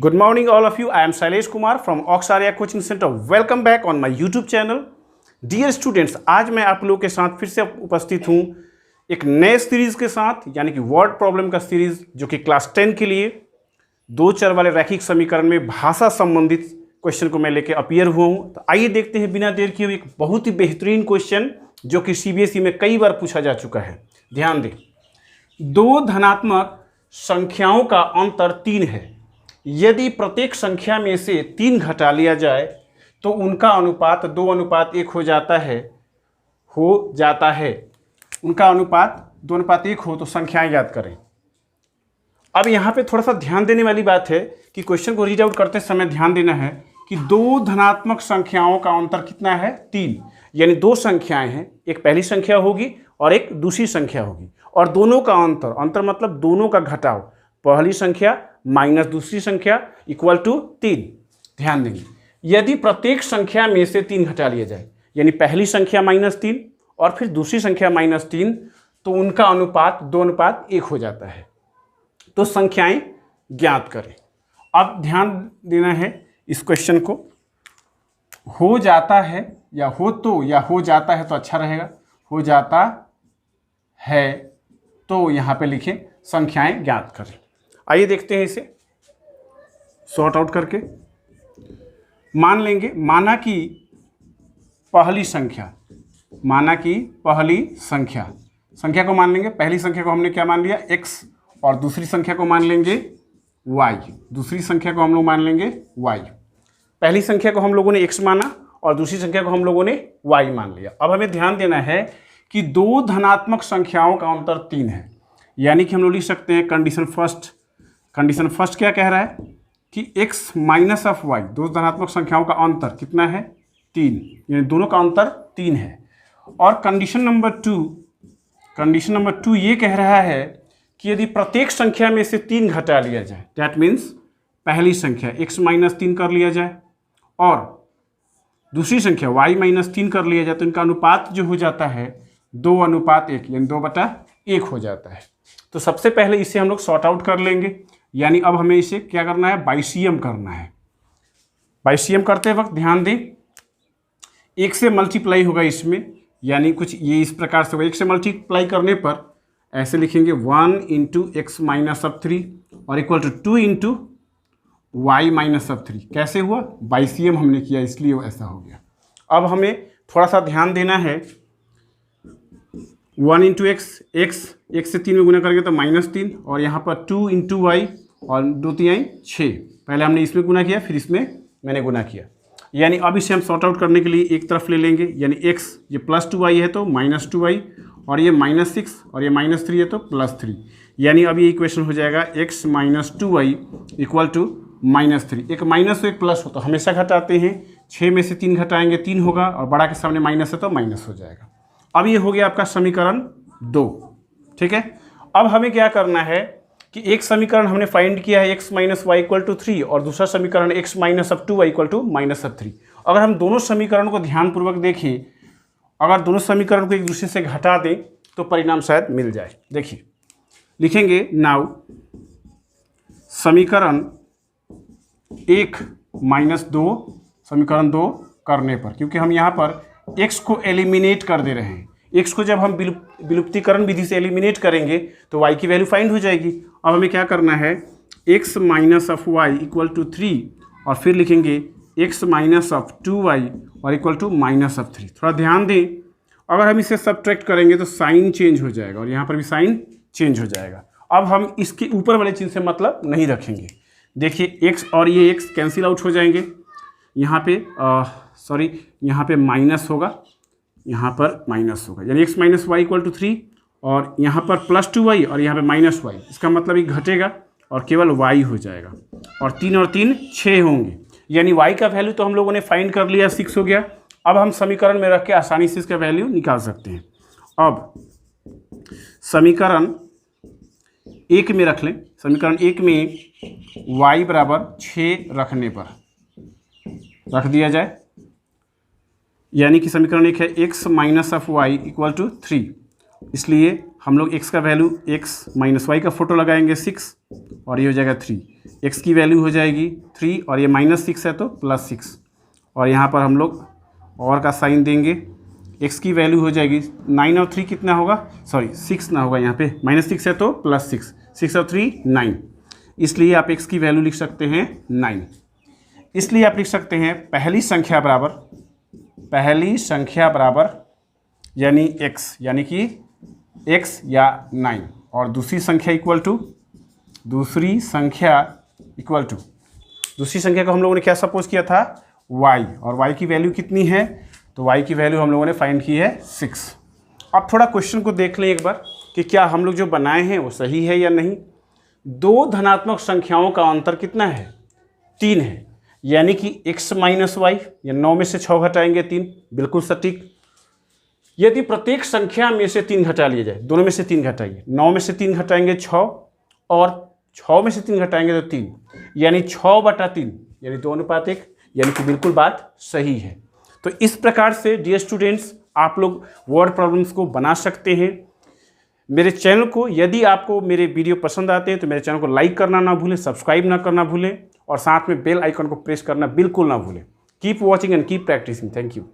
Good morning, all of you. I am Shailesh Kumar from Oxaria Coaching Center. Welcome back on my YouTube channel. Dear students, आज मैं आप लोगों के साथ फिर से उपस्थित हूँ एक नए सीरीज के साथ, यानी कि वर्ड प्रॉब्लम का सीरीज, जो कि क्लास 10 के लिए दो चर वाले रैखिक समीकरण में भाषा संबंधित क्वेश्चन को मैं लेके अपीयर हुआ हूँ। तो आइए देखते हैं बिना देर किए हुए एक बहुत ही बेहतरीन क्वेश्चन जो कि CBSE में कई बार पूछा जा चुका है। ध्यान दें, दो धनात्मक संख्याओं का अंतर 3 है। यदि प्रत्येक संख्या में से 3 घटा लिया जाए तो उनका अनुपात 2:1 हो जाता है। उनका अनुपात 2:1 हो तो संख्याएं याद करें। अब यहाँ पे थोड़ा सा ध्यान देने वाली बात है कि क्वेश्चन को रीड आउट करते समय ध्यान देना है कि दो धनात्मक संख्याओं का अंतर कितना है? 3। यानी दो संख्याएं हैं, एक पहली संख्या होगी और एक दूसरी संख्या होगी, और दोनों का अंतर मतलब दोनों का घटाव, पहली संख्या माइनस दूसरी संख्या इक्वल टू 3। ध्यान देंगे, यदि प्रत्येक संख्या में से 3 घटा लिया जाए, यानी पहली संख्या -3 और फिर दूसरी संख्या -3, तो उनका अनुपात 2:1 हो जाता है। तो संख्याएं ज्ञात करें। अब ध्यान देना है इस क्वेश्चन को, हो जाता है या हो जाता है तो अच्छा रहेगा। हो जाता है तो यहाँ पे लिखें संख्याएं ज्ञात करें। आइए देखते हैं इसे सॉर्ट आउट करके। मान लेंगे, माना कि पहली संख्या को मान लेंगे। पहली संख्या को हमने क्या मान लिया? x, और दूसरी संख्या को मान लेंगे y। पहली संख्या को हम लोगों ने x माना और दूसरी संख्या को हम लोगों ने y मान लिया। अब हमें ध्यान देना है कि दो धनात्मक संख्याओं का अंतर 3 है, यानी कि हम लोग लिख सकते हैं कंडीशन फर्स्ट क्या कह रहा है कि x माइनस ऑफ y, दो धनात्मक संख्याओं का अंतर कितना है? 3, यानी दोनों का अंतर 3 है। और कंडीशन नंबर 2 ये कह रहा है कि यदि प्रत्येक संख्या में से 3 घटा लिया जाए, दैट मीन्स पहली संख्या x -3 कर लिया जाए और दूसरी संख्या y -3 कर लिया जाए, तो इनका अनुपात जो हो जाता है 2:1, यानी 2/1 हो जाता है। तो सबसे पहले इसे हम लोग सॉर्ट आउट कर लेंगे, यानी अब हमें इसे क्या करना है? बाइसियम करना है। बाइसियम करते वक्त ध्यान दें, 1 से मल्टीप्लाई होगा इसमें, यानी कुछ ये इस प्रकार से होगा। 1 से मल्टीप्लाई करने पर ऐसे लिखेंगे 1 × x - 3 और इक्वल टू 2 × y - 3। कैसे हुआ? बाइसियम हमने किया, इसलिए वो ऐसा हो गया। अब हमें थोड़ा सा ध्यान देना है। 1 × x से 3 में गुना करेंगे तो -3, और यहाँ पर 2 × y और 2 3 6। पहले हमने इसमें गुना किया, फिर इसमें मैंने गुना किया। यानी अब इसे हम सॉर्ट आउट करने के लिए एक तरफ ले लेंगे, यानी x ये +2y है तो -2y, और ये -6 और ये -3 है तो +3। यानी अब ये इक्वेशन हो जाएगा x - 2y इक्वल टू -3। एक माइनस हो एक प्लस हो तो हमेशा घटाते हैं। 6 में से 3 घटाएंगे 3 होगा, और बड़ा के सामने माइनस है तो माइनस हो जाएगा। अब ये हो गया आपका समीकरण 2। ठीक है, अब हमें क्या करना है कि एक समीकरण हमने फाइंड किया है x - y = 3, और दूसरा समीकरण x - 2y = -3। अगर हम दोनों समीकरण को ध्यानपूर्वक देखें, अगर दोनों समीकरण को एक दूसरे से घटा दें तो परिणाम शायद मिल जाए। देखिए, लिखेंगे नाउ समीकरण 1 - 2, समीकरण 2 करने पर, क्योंकि हम यहाँ पर x को एलिमिनेट कर दे रहे हैं। x को जब हम विलुप्तीकरण विधि से एलिमिनेट करेंगे तो y की वैल्यू फाइंड हो जाएगी। अब हमें क्या करना है? x - y = 3, और फिर लिखेंगे x - 2y और इक्वल टू -3। थोड़ा ध्यान दें, अगर हम इसे सब्ट्रैक्ट करेंगे तो साइन चेंज हो जाएगा, और यहाँ पर भी साइन चेंज हो जाएगा। अब हम इसके ऊपर वाले चिन्ह से मतलब नहीं रखेंगे। देखिए, x और ये x कैंसिल आउट हो जाएंगे। यहाँ पे यहाँ पे माइनस होगा, यहाँ पर माइनस होगा, यानी x - y = 3, और यहाँ पर +2y और यहाँ पे -y। इसका मतलब ये घटेगा और केवल y हो जाएगा, और 3 और 3 6 होंगे, यानी y का वैल्यू तो हम लोगों ने फाइंड कर लिया, 6 हो गया। अब हम समीकरण में रख के आसानी से इसका वैल्यू निकाल सकते हैं। अब समीकरण 1 में रख लें। समीकरण 1 में y = 6 रखने पर रख दिया जाए, यानी कि समीकरण 1 है x - y = 3, इसलिए हम लोग x का वैल्यू x माइनस वाई का फोटो लगाएंगे 6 और ये हो जाएगा 3। x की वैल्यू हो जाएगी 3 और ये -6 है तो +6 और यहाँ पर हम लोग और का साइन देंगे। x की वैल्यू हो जाएगी 9 और 3 कितना होगा, सॉरी 6 ना होगा, यहाँ पे -6 है तो +6, 6 और 3 9, इसलिए आप x की वैल्यू लिख सकते हैं 9। इसलिए आप लिख सकते हैं पहली संख्या बराबर यानी x, यानी कि x या 9 और दूसरी संख्या इक्वल टू दूसरी संख्या को हम लोगों ने क्या सपोज किया था, y, और y की वैल्यू कितनी है, तो y की वैल्यू हम लोगों ने फाइंड की है 6। अब थोड़ा क्वेश्चन को देख लें एक बार कि क्या हम लोग जो बनाए हैं वो सही है या नहीं। दो धनात्मक संख्याओं का अंतर कितना है, 3 है, यानी कि x माइनस वाई, या 9 में से 6 घटाएंगे 3, बिल्कुल सटीक। यदि प्रत्येक संख्या में से 3 घटा लिया जाए, दोनों में से 3 घटाइए, 9 में से 3 घटाएंगे 6 और 6 में से 3 घटाएंगे तो 3, यानी 6/3, यानी 2:1, यानी कि बिल्कुल बात सही है। तो इस प्रकार से डियर स्टूडेंट्स आप लोग वर्ड प्रॉब्लम्स को बना सकते हैं। मेरे चैनल को, यदि आपको मेरे वीडियो पसंद आते हैं तो मेरे चैनल को लाइक करना ना भूलें, सब्सक्राइब ना करना भूलें और साथ में बेल आइकन को प्रेस करना बिल्कुल ना भूलें। Keep watching and keep practising. Thank you.